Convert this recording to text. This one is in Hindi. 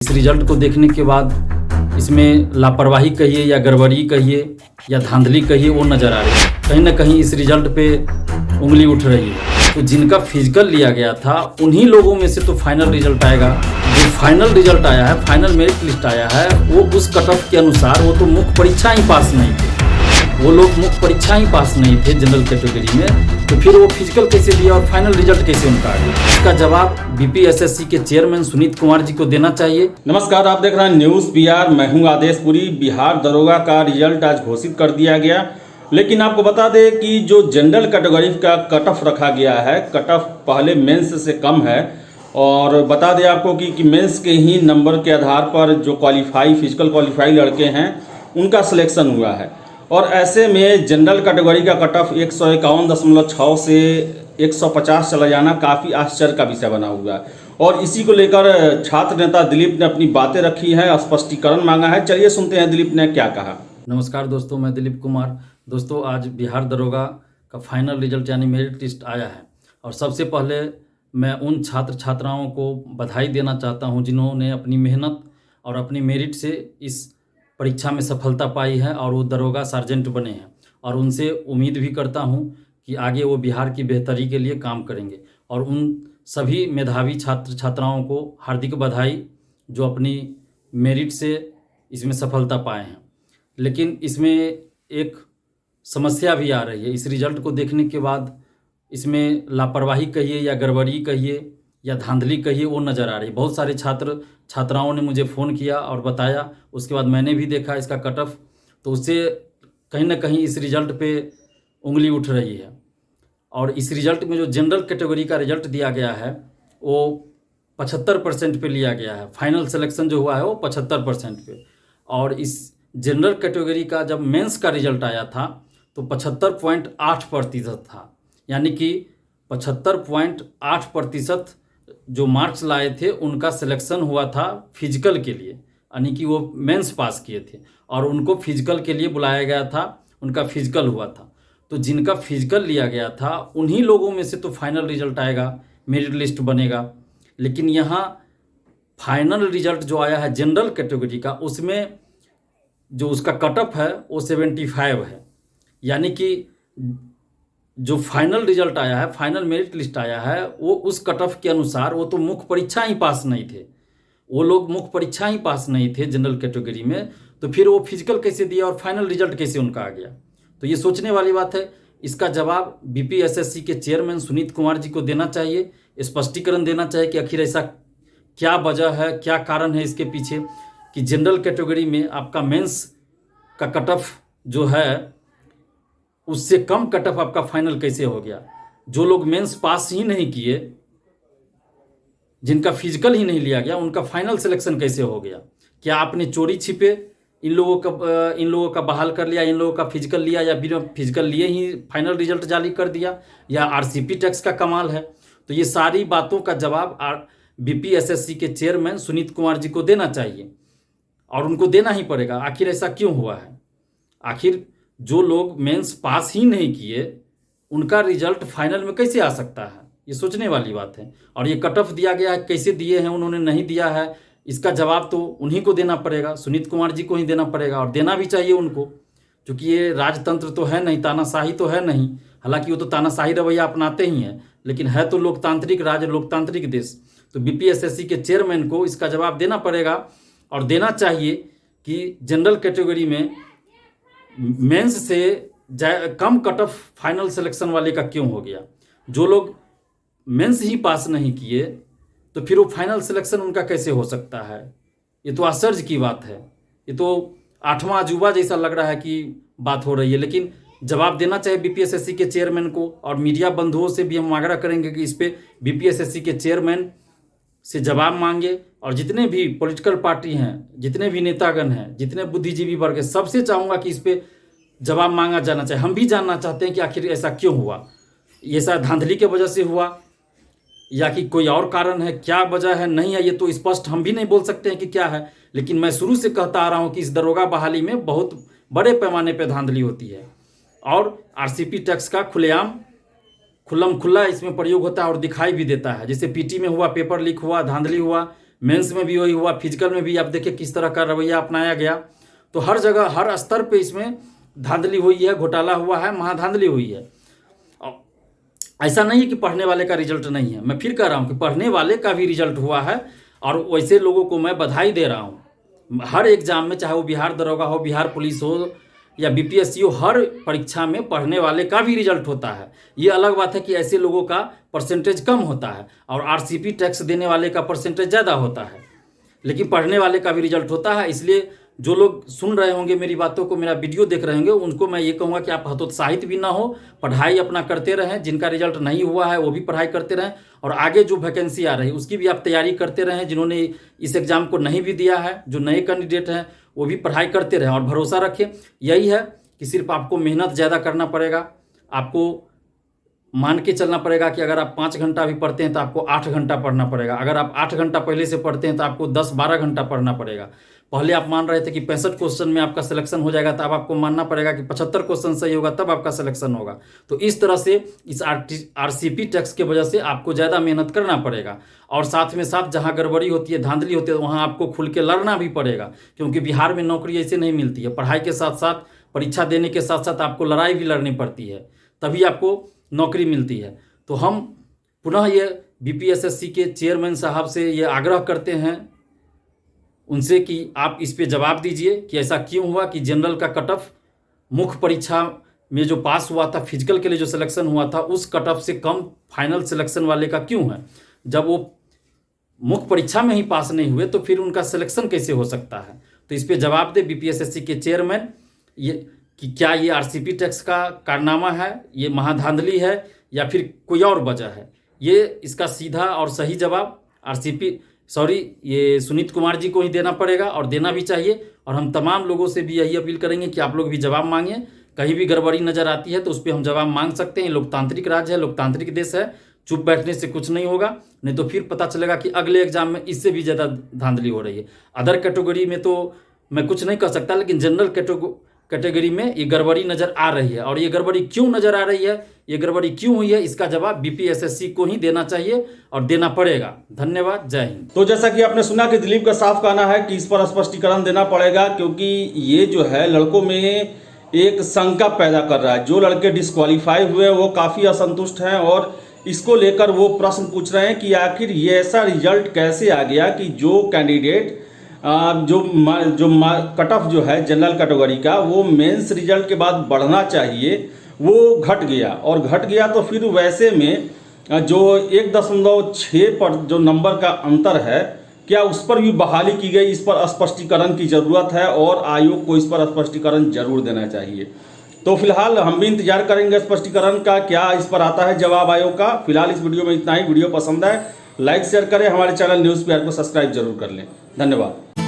इस रिजल्ट को देखने के बाद इसमें लापरवाही कहिए या गड़बड़ी कहिए या धांधली कहिए वो नज़र आ रही है। कहीं ना कहीं इस रिजल्ट पे उंगली उठ रही है। तो जिनका फिजिकल लिया गया था उन्हीं लोगों में से तो फाइनल रिजल्ट आएगा। जो फाइनल रिजल्ट आया है, फाइनल मेरिट लिस्ट आया है, वो उस कट ऑफ के अनुसार वो तो मुख्य परीक्षा ही पास नहीं थे। वो लोग मुख्य परीक्षा ही पास नहीं थे जनरल कैटेगरी में, तो फिर वो फिजिकल कैसे दिया और फाइनल रिजल्ट कैसे उनका आ गया? इसका जवाब बीपीएसएससी के चेयरमैन सुनीत कुमार जी को देना चाहिए। नमस्कार, आप देख रहे हैं न्यूज़ पीआर। मैं हूं आदेशपुरी। बिहार दरोगा का रिजल्ट आज घोषित कर दिया गया, लेकिन आपको बता दें कि जो जनरल कैटेगरी का कट ऑफ रखा गया है, कट ऑफ पहले मेंस से कम है। और बता दें आपको कि मेंस के ही नंबर के आधार पर जो फिजिकल क्वालिफाई लड़के हैं उनका सिलेक्शन हुआ है। और ऐसे में जनरल कैटेगरी का कट ऑफ 151.6 से 150 चला जाना काफ़ी आश्चर्य का विषय बना हुआ है। और इसी को लेकर छात्र नेता दिलीप ने अपनी बातें रखी हैं, स्पष्टीकरण मांगा है। चलिए सुनते हैं दिलीप ने क्या कहा। नमस्कार दोस्तों, मैं दिलीप कुमार। दोस्तों, आज बिहार दरोगा का फाइनल रिजल्ट यानी मेरिट लिस्ट आया है। और सबसे पहले मैं उन छात्र छात्राओं को बधाई देना चाहता हूं जिन्होंने अपनी मेहनत और अपनी मेरिट से इस परीक्षा में सफलता पाई है और वो दरोगा सार्जेंट बने हैं। और उनसे उम्मीद भी करता हूं कि आगे वो बिहार की बेहतरी के लिए काम करेंगे। और उन सभी मेधावी छात्र छात्राओं को हार्दिक बधाई जो अपनी मेरिट से इसमें सफलता पाए हैं। लेकिन इसमें एक समस्या भी आ रही है। इस रिजल्ट को देखने के बाद इसमें लापरवाही कहिए या गड़बड़ी कहिए या धांधली कहिए वो नज़र आ रही है। बहुत सारे छात्र छात्राओं ने मुझे फ़ोन किया और बताया, उसके बाद मैंने भी देखा इसका कट ऑफ, तो उससे कहीं ना कहीं इस रिज़ल्ट पे उंगली उठ रही है। और इस रिज़ल्ट में जो जनरल कैटेगरी का रिज़ल्ट दिया गया है वो 75% पे लिया गया है। फाइनल सिलेक्शन जो हुआ है वो 75% पे। और इस जनरल कैटेगरी का जब मेंस का रिज़ल्ट आया था तो 75.8% था। यानी कि 75.8% जो मार्क्स लाए थे उनका सिलेक्शन हुआ था फिजिकल के लिए, यानी कि वो मेंस पास किए थे और उनको फिजिकल के लिए बुलाया गया था, उनका फिजिकल हुआ था। तो जिनका फिजिकल लिया गया था उन्हीं लोगों में से तो फाइनल रिजल्ट आएगा, मेरिट लिस्ट बनेगा। लेकिन यहाँ फाइनल रिजल्ट जो आया है जनरल कैटेगरी का, उसमें जो उसका कट ऑफ है वो 75 है। यानी कि जो फाइनल रिजल्ट आया है, फाइनल मेरिट लिस्ट आया है, वो उस कट ऑफ के अनुसार वो तो मुख्य परीक्षा ही पास नहीं थे। वो लोग मुख्य परीक्षा ही पास नहीं थे जनरल कैटेगरी में, तो फिर वो फिजिकल कैसे दिया और फाइनल रिजल्ट कैसे उनका आ गया? तो ये सोचने वाली बात है। इसका जवाब बीपीएसएससी के चेयरमैन सुनीत कुमार जी को देना चाहिए, स्पष्टीकरण देना चाहिए कि आखिर ऐसा क्या वजह है, क्या कारण है इसके पीछे कि जनरल कैटेगरी में आपका मेंस का कट ऑफ जो है उससे कम कट ऑफ आपका फाइनल कैसे हो गया? जो लोग मेंस पास ही नहीं किए, जिनका फिजिकल ही नहीं लिया गया, उनका फाइनल सिलेक्शन कैसे हो गया? क्या आपने चोरी छिपे इन लोगों का बहाल कर लिया, इन लोगों का फिजिकल लिया, या बिना फिजिकल लिए ही फाइनल रिजल्ट जारी कर दिया, या आरसीपी टैक्स का कमाल है? तो ये सारी बातों का जवाब बीपीएसएससी के चेयरमैन सुनीत कुमार जी को देना चाहिए और उनको देना ही पड़ेगा। आखिर ऐसा क्यों हुआ है? आखिर जो लोग मेंस पास ही नहीं किए उनका रिजल्ट फाइनल में कैसे आ सकता है? ये सोचने वाली बात है। और ये कट ऑफ दिया गया है, कैसे दिए हैं उन्होंने, नहीं दिया है, इसका जवाब तो उन्हीं को देना पड़ेगा, सुनीत कुमार जी को ही देना पड़ेगा। और देना भी चाहिए उनको, क्योंकि ये राजतंत्र तो है नहीं, तानाशाही तो है नहीं। हालांकि वो तो तानाशाही रवैया अपनाते ही हैं, लेकिन है तो लोकतांत्रिक राज्य, लोकतांत्रिक देश। तो बीपीएसएससी के चेयरमैन को इसका जवाब देना पड़ेगा और देना चाहिए कि जनरल कैटेगरी में मेंस से कम कट ऑफ फाइनल सिलेक्शन वाले का क्यों हो गया? जो लोग मेंस ही पास नहीं किए तो फिर वो फाइनल सिलेक्शन उनका कैसे हो सकता है? ये तो आश्चर्य की बात है। ये तो आठवां अजूबा जैसा लग रहा है कि बात हो रही है। लेकिन जवाब देना चाहिए बीपीएसएससी के चेयरमैन को। और मीडिया बंधुओं से भी हम आग्रह करेंगे कि इस पर बीपीएसएससी के चेयरमैन से जवाब मांगे। और जितने भी पॉलिटिकल पार्टी हैं, जितने भी नेतागण हैं, जितने बुद्धिजीवी वर्ग हैं, सबसे चाहूँगा कि इस पर जवाब मांगा जाना चाहिए। हम भी जानना चाहते हैं कि आखिर ऐसा क्यों हुआ? ये शायद धांधली के वजह से हुआ या कि कोई और कारण है? क्या वजह है, नहीं है, ये तो स्पष्ट हम भी नहीं बोल सकते हैं कि क्या है। लेकिन मैं शुरू से कहता आ रहा हूँ कि इस दरोगा बहाली में बहुत बड़े पैमाने पर धांधली होती है और आरसीपी टैक्स का खुल्ला इसमें प्रयोग होता है और दिखाई भी देता है। जैसे पीटी में हुआ, पेपर लीक हुआ, धांधली हुआ, मेंस में भी वही हुआ, फिजिकल में भी आप देखिए किस तरह का रवैया अपनाया गया। तो हर जगह हर स्तर पे इसमें धांधली हुई है, घोटाला हुआ है, महाधांधली हुई है। ऐसा नहीं है कि पढ़ने वाले का रिजल्ट नहीं है, मैं फिर कह रहा हूँ कि पढ़ने वाले का भी रिजल्ट हुआ है और वैसे लोगों को मैं बधाई दे रहा हूँ। हर एग्जाम में, चाहे वो बिहार दरोगा हो, बिहार पुलिस हो या बीपीएससी हो, हर परीक्षा में पढ़ने वाले का भी रिजल्ट होता है। ये अलग बात है कि ऐसे लोगों का परसेंटेज कम होता है और आरसीपी टैक्स देने वाले का परसेंटेज ज़्यादा होता है, लेकिन पढ़ने वाले का भी रिजल्ट होता है। इसलिए जो लोग सुन रहे होंगे मेरी बातों को, मेरा वीडियो देख रहे होंगे, उनको मैं ये कहूँगा कि आप हतोत्साहित भी ना हो, पढ़ाई अपना करते रहें। जिनका रिजल्ट नहीं हुआ है वो भी पढ़ाई करते रहें और आगे जो वैकेंसी आ रही है उसकी भी आप तैयारी करते रहें। जिन्होंने इस एग्ज़ाम को नहीं भी दिया है, जो नए कैंडिडेट हैं, वो भी पढ़ाई करते रहें और भरोसा रखें। यही है कि सिर्फ आपको मेहनत ज़्यादा करना पड़ेगा। आपको मान के चलना पड़ेगा कि अगर आप 5 घंटा भी पढ़ते हैं तो आपको 8 घंटा पढ़ना पड़ेगा। अगर आप 8 घंटा पहले से पढ़ते हैं तो आपको 10-12 घंटा पढ़ना पड़ेगा। पहले आप मान रहे थे कि 65 क्वेश्चन में आपका सिलेक्शन हो जाएगा, तो अब आपको मानना पड़ेगा कि 75 क्वेश्चन सही होगा तब आपका सिलेक्शन होगा। तो इस तरह से इस आरसीपी टैक्स के वजह से आपको ज़्यादा मेहनत करना पड़ेगा और साथ में साथ जहाँ गड़बड़ी होती है, धांधली होती है, वहाँ आपको खुल के लड़ना भी पड़ेगा, क्योंकि बिहार में नौकरी ऐसे नहीं मिलती है। पढ़ाई के साथ साथ, परीक्षा देने के साथ साथ आपको लड़ाई भी लड़नी पड़ती है, तभी आपको नौकरी मिलती है। तो हम पुनः ये बीपीएसएससी के चेयरमैन साहब से ये आग्रह करते हैं उनसे कि आप इस पे जवाब दीजिए कि ऐसा क्यों हुआ कि जनरल का कट ऑफ मुख्य परीक्षा में जो पास हुआ था, फिजिकल के लिए जो सिलेक्शन हुआ था, उस कट ऑफ से कम फाइनल सिलेक्शन वाले का क्यों है। जब वो मुख्य परीक्षा में ही पास नहीं हुए तो फिर उनका सिलेक्शन कैसे हो सकता है। तो इस पे जवाब दे बीपीएसएससी के चेयरमैन, ये कि क्या ये आरसीपी टैक्स का कारनामा है, ये महाधांधली है या फिर कोई और वजह है। ये इसका सीधा और सही जवाब ये सुनीत कुमार जी को ही देना पड़ेगा और देना भी चाहिए। और हम तमाम लोगों से भी यही अपील करेंगे कि आप लोग भी जवाब मांगिए। कहीं भी गड़बड़ी नज़र आती है तो उस पर हम जवाब मांग सकते हैं। लोकतांत्रिक राज्य है, लोकतांत्रिक देश है, चुप बैठने से कुछ नहीं होगा, नहीं तो फिर पता चलेगा कि अगले एग्जाम में इससे भी ज़्यादा धांधली हो रही है। अदर कैटेगरी में तो मैं कुछ नहीं कर सकता, लेकिन जनरल कैटेगरी में ये गड़बड़ी नज़र आ रही है। और ये गड़बड़ी क्यों नज़र आ रही है, ये गड़बड़ी क्यों हुई है, इसका जवाब बीपीएसएससी को ही देना चाहिए और देना पड़ेगा। धन्यवाद, जय हिंद। तो जैसा कि आपने सुना कि दिलीप का साफ कहना है कि इस पर स्पष्टीकरण देना पड़ेगा, क्योंकि ये जो है लड़कों में एक शंका पैदा कर रहा है। जो लड़के डिस्क्वालीफाई हुए वो काफ़ी असंतुष्ट हैं और इसको लेकर वो प्रश्न पूछ रहे हैं कि आखिर ये ऐसा रिजल्ट कैसे आ गया कि जो कैंडिडेट जो कट ऑफ जो है जनरल कैटेगरी का, वो मेंस रिजल्ट के बाद बढ़ना चाहिए, वो घट गया। और घट गया तो फिर वैसे में जो 1.6 पर जो नंबर का अंतर है, क्या उस पर भी बहाली की गई, इस पर स्पष्टीकरण की ज़रूरत है और आयोग को इस पर स्पष्टीकरण जरूर देना चाहिए। तो फिलहाल हम भी इंतजार करेंगे स्पष्टीकरण का, क्या इस पर आता है जवाब आयोग का। फिलहाल इस वीडियो में इतना ही। वीडियो पसंद है लाइक शेयर करें, हमारे चैनल न्यूज़ PR को सब्सक्राइब जरूर कर लें। धन्यवाद।